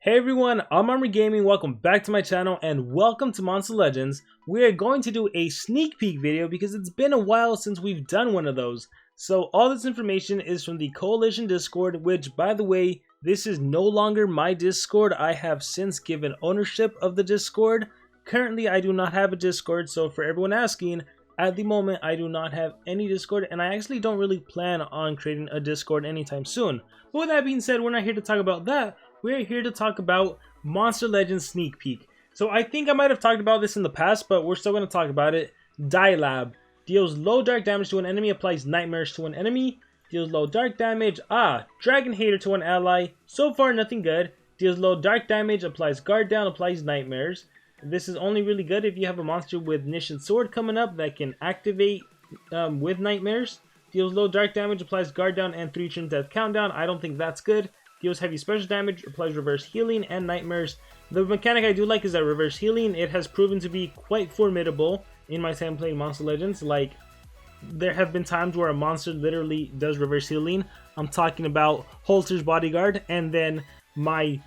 Hey everyone, I'm Armor Gaming, welcome back to my channel and welcome to Monster Legends. We are going to do a sneak peek video because it's been a while since we've done one of those. So all this information is from the Coalition Discord, which by the way, this is no longer my Discord. I have since given ownership of the Discord. Currently I do not have a Discord, so for everyone asking, at the moment I do not have any Discord and I actually don't really plan on creating a Discord anytime soon. But with that being said, we're not here to talk about that. We're here to talk about Monster Legends Sneak Peek. So I think I might have talked about this in the past, but we're still going to talk about it. Lab deals low dark damage to an enemy, applies nightmares to an enemy, deals low dark damage. Dragon Hater to an ally. So far nothing good. Deals low dark damage, applies guard down, applies nightmares. This is only really good if you have a monster with Nishan Sword coming up that can activate with nightmares. Deals low dark damage, applies guard down and 3 turn death countdown. I don't think that's good. Deals heavy special damage, applies reverse healing and nightmares. The mechanic I do like is that reverse healing. It has proven to be quite formidable in my time playing Monster Legends. Like, there have been times where a monster literally does reverse healing. I'm talking about Holter's Bodyguard, and then my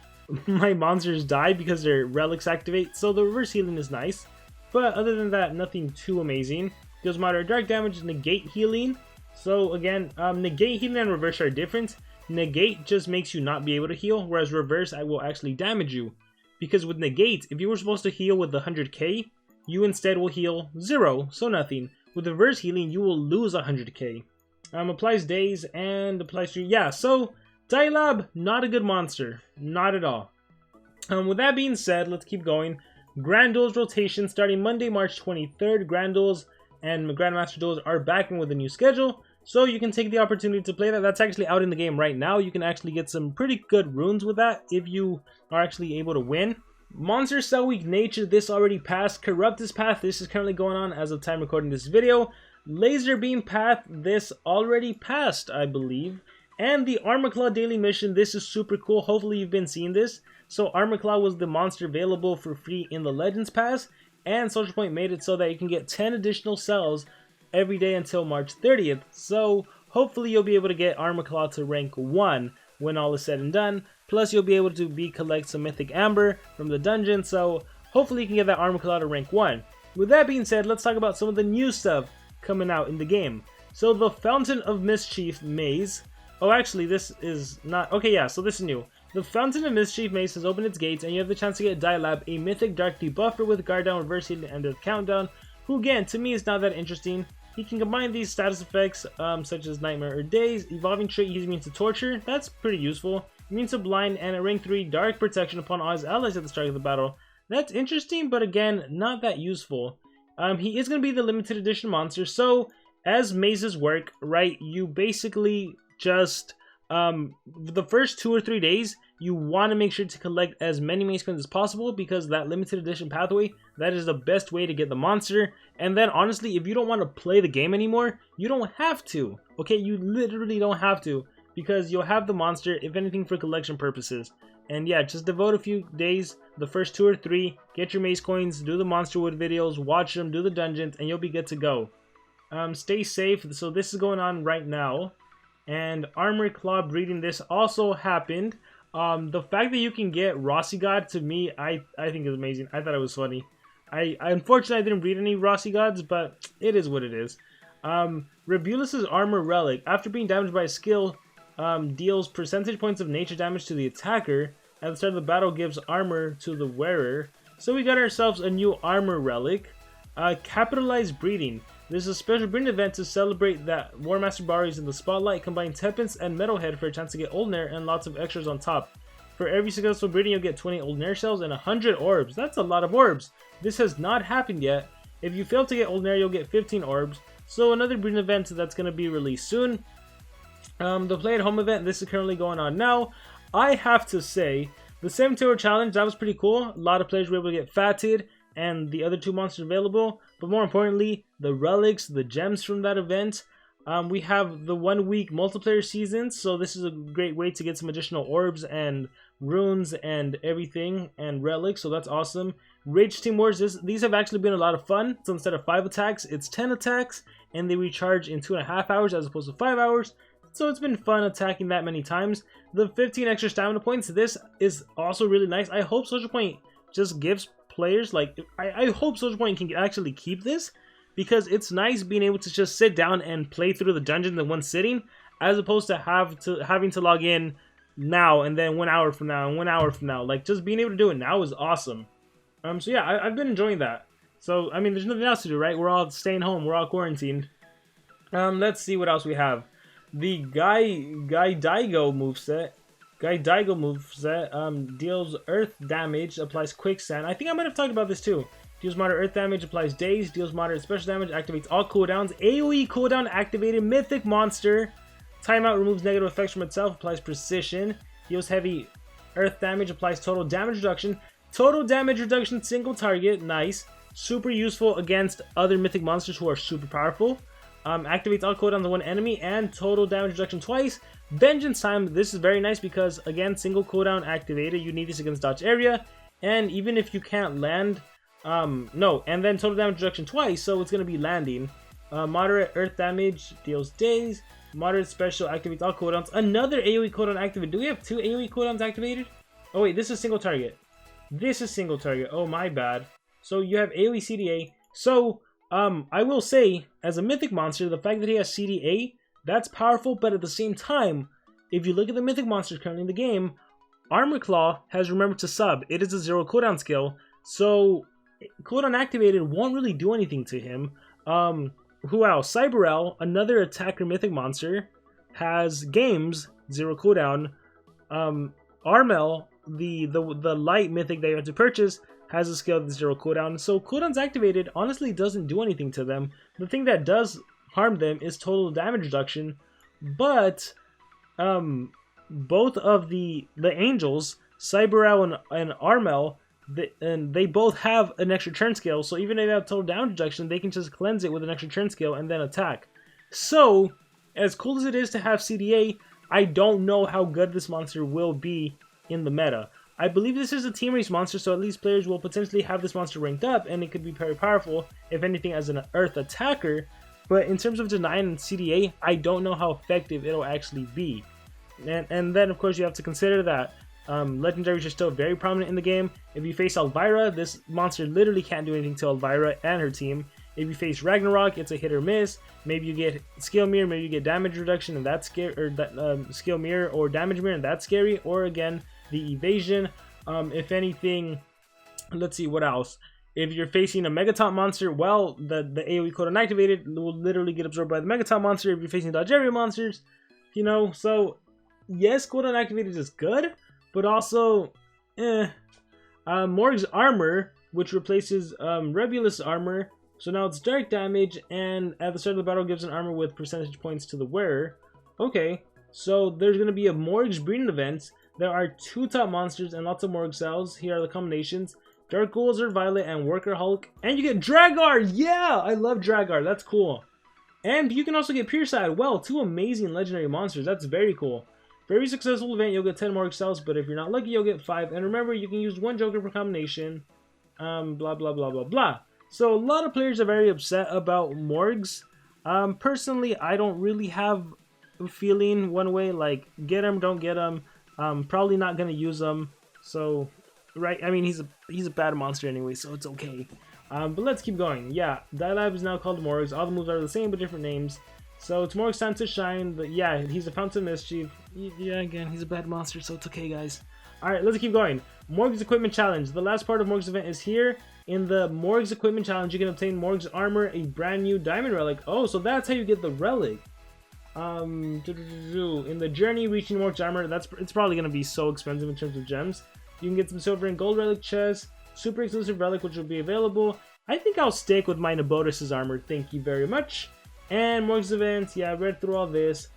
monsters die because their relics activate. So the reverse healing is nice. But other than that, nothing too amazing. Deals moderate dark damage, negate healing. So again, negate healing and reverse are different. Negate just makes you not be able to heal, whereas reverse I will actually damage you. Because with negate, if you were supposed to heal with 100k, you instead will heal 0, so nothing. With reverse healing, you will lose 100k. Applies days and applies to... Yeah, so Lab, not a good monster. Not at all. With that being said, let's keep going. Grand Duels rotation starting Monday, March 23rd. Grand Duels and Grandmaster Duels are back in with a new schedule. So you can take the opportunity to play that. That's actually out in the game right now. You can actually get some pretty good runes with that if you are actually able to win. Monster Cell Week Nature, this already passed. Corruptus Path, this is currently going on as of time recording this video. Laser Beam Path, this already passed, I believe. And the Armor Claw Daily Mission, this is super cool. Hopefully you've been seeing this. So Armor Claw was the monster available for free in the Legends Pass. And SocialPoint made it so that you can get 10 additional cells every day until March 30th, so hopefully you'll be able to get Armor Claw to rank 1 when all is said and done, plus you'll be able to collect some Mythic Amber from the dungeon, so hopefully you can get that Armor Claw to rank 1. With that being said, let's talk about some of the new stuff coming out in the game. So the Fountain of Mischief Maze, oh actually this is not, okay yeah, so this is new. The Fountain of Mischief Maze has opened its gates and you have the chance to get Lab, a Mythic Dark debuffer with guard down, reverse healing, and death countdown, who again, to me is not that interesting. He can combine these status effects such as Nightmare or Daze. Evolving trait, he's immune to Torture. That's pretty useful. Immune to Blind, and at rank 3, Dark Protection upon all his allies at the start of the battle. That's interesting, but again, not that useful. He is going to be the limited edition monster, so as mazes work, right, you basically just, the first 2 or 3 days, you want to make sure to collect as many maze coins as possible because that limited edition pathway, that is the best way to get the monster. And then honestly, if you don't want to play the game anymore, you don't have to. Okay, you literally don't have to because you'll have the monster, if anything, for collection purposes. And yeah, just devote a few days, the first 2 or 3, get your maze coins, do the monster wood videos, watch them, do the dungeons, and you'll be good to go. Stay safe. So this is going on right now. And Armor Claw breeding, this also happened. The fact that you can get Rossi God, to me, I think is amazing. I thought it was funny. I unfortunately I didn't breed any Rossi Gods, but it is what it is. Rebulus's Armor Relic, after being damaged by a skill, deals percentage points of nature damage to the attacker. At the start of the battle, gives armor to the wearer. So we got ourselves a new Armor Relic. Capitalized Breeding. This is a special breeding event to celebrate that Warmaster Bar is in the spotlight. Combine Tepence and Metalhead for a chance to get Old Nair and lots of extras on top. For every successful breeding, you'll get 20 Old Nair shells and 100 orbs. That's a lot of orbs. This has not happened yet. If you fail to get Old Nair, you'll get 15 orbs. So another breeding event that's going to be released soon. The Play at Home event, this is currently going on now. I have to say, the 7-Tower Challenge, that was pretty cool. A lot of players were able to get fatted and the other 2 monsters available, but more importantly, the relics, the gems from that event. We have the 1-week multiplayer seasons, so this is a great way to get some additional orbs and runes and everything and relics, so that's awesome. Rage Team Wars, these have actually been a lot of fun. So instead of 5 attacks, it's 10 attacks, and they recharge in 2.5 hours as opposed to 5 hours. so it's been fun attacking that many times. The 15 extra stamina points, this is also really nice. I hope SocialPoint just gives players, like, I hope SocialPoint can actually keep this, because it's nice being able to just sit down and play through the dungeons in one sitting, as opposed to having to log in now and then 1 hour from now and 1 hour from now. Like, just being able to do it now is awesome. So yeah, I've been enjoying that. So I mean, there's nothing else to do, right? We're all staying home, we're all quarantined. Let's see what else we have. The Guy Daigo moveset. Deals earth damage, applies quicksand. I think I might have talked about this too. Deals moderate earth damage, applies daze, deals moderate special damage, activates all cooldowns. AoE cooldown activated, mythic monster. Timeout removes negative effects from itself, applies precision. Deals heavy earth damage, applies total damage reduction. Total damage reduction, single target, nice. Super useful against other mythic monsters who are super powerful. Activates all cooldowns on one enemy and total damage reduction twice. Vengeance time, this is very nice because, again, single cooldown activated. You need this against dodge area. And even if you can't land, no, and then total damage reduction twice, so it's going to be landing. Moderate earth damage, deals daze. Moderate special, activates all cooldowns. Another AoE cooldown activated. Do we have 2 AoE cooldowns activated? Oh wait, this is single target. This is single target. Oh, my bad. So you have AoE CDA. So, I will say, as a mythic monster, the fact that he has CDA, that's powerful, but at the same time, if you look at the mythic monsters currently in the game, Armor Claw has remembered to sub. It is a 0 cooldown skill, so cooldown activated won't really do anything to him. Who else? Cyberel, another attacker mythic monster, has games, 0 cooldown. Armel, the light mythic that you have to purchase, has a skill with 0 cooldown. So cooldowns activated honestly doesn't do anything to them. The thing that does harm them is total damage reduction. But both of the angels, Cyberel and Armel, they both have an extra turn skill. So even if they have total damage reduction, they can just cleanse it with an extra turn skill and then attack. So as cool as it is to have CDA, I don't know how good this monster will be in the meta. I believe this is a team race monster, so at least players will potentially have this monster ranked up, and it could be very powerful, if anything, as an earth attacker. But in terms of denying and CDA, I don't know how effective it'll actually be. And then, of course, you have to consider that legendaries are still very prominent in the game. If you face Elvira, this monster literally can't do anything to Elvira and her team. If you face Ragnarök, it's a hit or miss. Maybe you get skill mirror, maybe you get damage reduction, and that's scary, or skill mirror or damage mirror, and that's scary. Or again, the evasion. If anything, let's see what else. If you're facing a Megaton monster, well, the AoE code unactivated will literally get absorbed by the Megaton monster. If you're facing dodge area monsters, you know, so yes, code unactivated is good, but also, Morgz armor, which replaces Rebulus armor. So now it's dark damage, and at the start of the battle gives an armor with percentage points to the wearer. Okay, so there's going to be a Morgz breeding event. There are 2 top monsters and lots of Morgz cells. Here are the combinations. Dark Gulzar, Violet, and Worker Hulk. And you get Dragar! Yeah! I love Dragar. That's cool. And you can also get Pierside. Well, 2 amazing legendary monsters. That's very cool. Very successful event. You'll get 10 Morgz cells, but if you're not lucky, you'll get 5. And remember, you can use 1 Joker per combination. Blah, blah, blah, blah, blah. So a lot of players are very upset about Morgz. Personally, I don't really have a feeling one way, like, get him, don't get him. Probably not gonna use him. So, right? I mean, he's a bad monster anyway, so it's okay. But let's keep going. Yeah, that lab is now called Morgz. All the moves are the same, but different names. So it's Morgz time to shine. But yeah, he's a fountain of mischief. Yeah, again, he's a bad monster, so it's okay, guys. All right, let's keep going. Morgz Equipment Challenge. The last part of Morgz event is here. In the Morgz Equipment Challenge, you can obtain Morgz armor, a brand new diamond relic. Oh, so that's how you get the relic. In the journey reaching Morgz armor, it's probably gonna be so expensive in terms of gems. You can get some silver and gold relic chests, super exclusive relic which will be available. I think I'll stick with my Nabotis' armor, thank you very much. And Morgz events, yeah, I read through all this.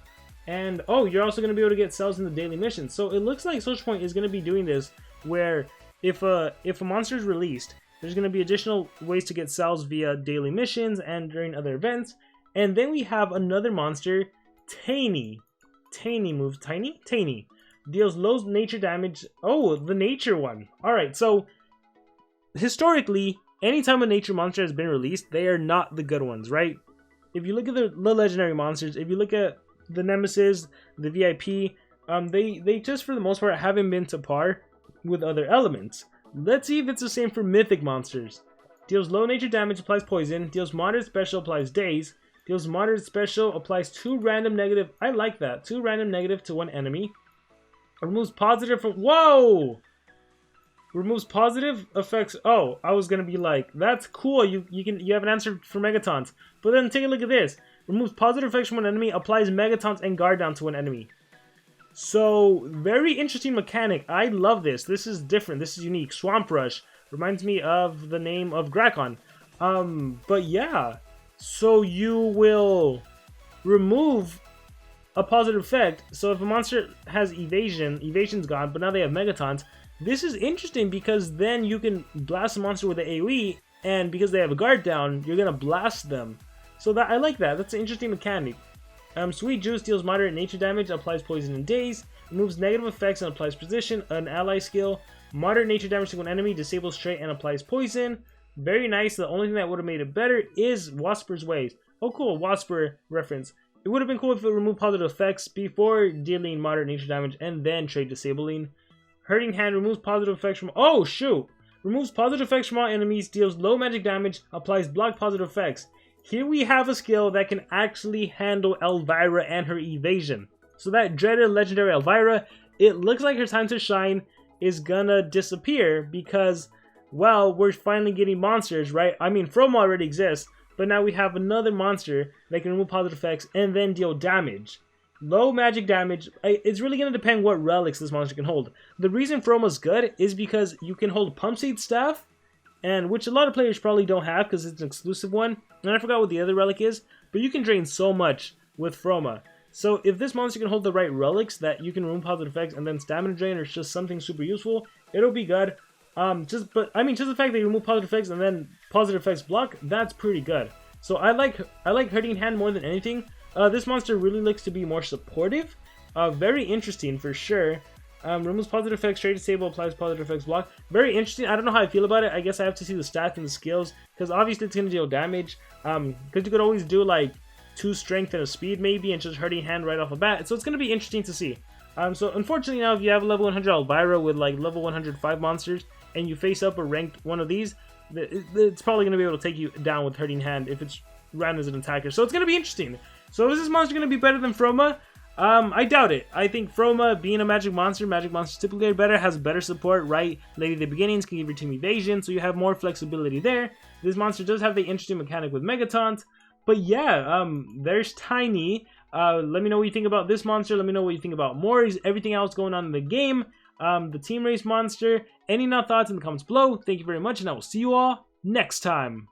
And oh, you're also gonna be able to get cells in the daily missions. So it looks like SocialPoint is gonna be doing this, where if a monster is released, there's gonna be additional ways to get cells via daily missions and during other events. And then we have another monster, Tiny moves. Tiny deals low nature damage. Oh, the nature one. Alright, so historically, anytime a nature monster has been released, they are not the good ones, right? If you look at the legendary monsters, if you look at the Nemesis, the VIP, they just for the most part haven't been to par with other elements. Let's see if it's the same for Mythic monsters. Deals low nature damage, applies poison. Deals moderate special, applies daze. Deals moderate special, applies 2 random negative. I like that. 2 random negative to 1 enemy. Removes positive from... Whoa! Removes positive effects. Oh, I was gonna be like, that's cool. You have an answer for Megatons. But then take a look at this. Removes positive effects from 1 enemy, applies Megatons and guard down to 1 enemy. So, very interesting mechanic. I love this. This is different. This is unique. Swamp Rush. Reminds me of the name of Grakon. But yeah. So you will remove a positive effect. So if a monster has evasion, evasion's gone, but now they have Megatons. This is interesting because then you can blast a monster with the AoE, and because they have a guard down, you're gonna blast them. So that I like that. That's an interesting mechanic. Sweet Juice deals moderate nature damage, applies poison and daze, removes negative effects and applies position, an ally skill, moderate nature damage to an enemy, disables trait and applies poison. Very nice. The only thing that would have made it better is Wasper's Ways. Oh cool, Wasper reference. It would have been cool if it removed positive effects before dealing moderate nature damage and then trait disabling. Hurting Hand removes positive effects from... Oh shoot! Removes positive effects from all enemies, deals low magic damage, applies block positive effects. Here we have a skill that can actually handle Elvira and her evasion. So that dreaded legendary Elvira, it looks like her time to shine is gonna disappear because, well, we're finally getting monsters, right? I mean, Froma already exists, but now we have another monster that can remove positive effects and then deal damage. Low magic damage, it's really gonna depend what relics this monster can hold. The reason Froma's good is because you can hold Pump Seed Staff, and which a lot of players probably don't have because it's an exclusive one. And I forgot what the other relic is, but you can drain so much with Froma. So if this monster can hold the right relics that you can remove positive effects and then stamina drain or just something super useful, it'll be good. Just the fact that you remove positive effects and then positive effects block, that's pretty good. So I like Hurting Hand more than anything. This monster really looks to be more supportive. Very interesting for sure. Removes positive effects, trait disable, applies positive effects block. Very interesting. I don't know how I feel about it. I guess I have to see the stats and the skills because obviously it's going to deal damage. Because you could always do like 2 strength and a speed maybe and just Hurting Hand right off the bat. So it's going to be interesting to see. So unfortunately now if you have a level 100 Elvira with like level 105 monsters and you face up a ranked one of these, it's probably going to be able to take you down with Hurting Hand if it's ran as an attacker. So it's going to be interesting. So is this monster going to be better than Froma? I doubt it. I think Froma, being a magic monsters typically are better, has better support, right? Lady of the Beginnings can give your team evasion, so you have more flexibility there. This monster does have the interesting mechanic with Megatons. But yeah, there's Tiny. Let me know what you think about this monster. Let me know what you think about Morgz, everything else going on in the game. The Team Race monster. Any thoughts in the comments below. Thank you very much, and I will see you all next time.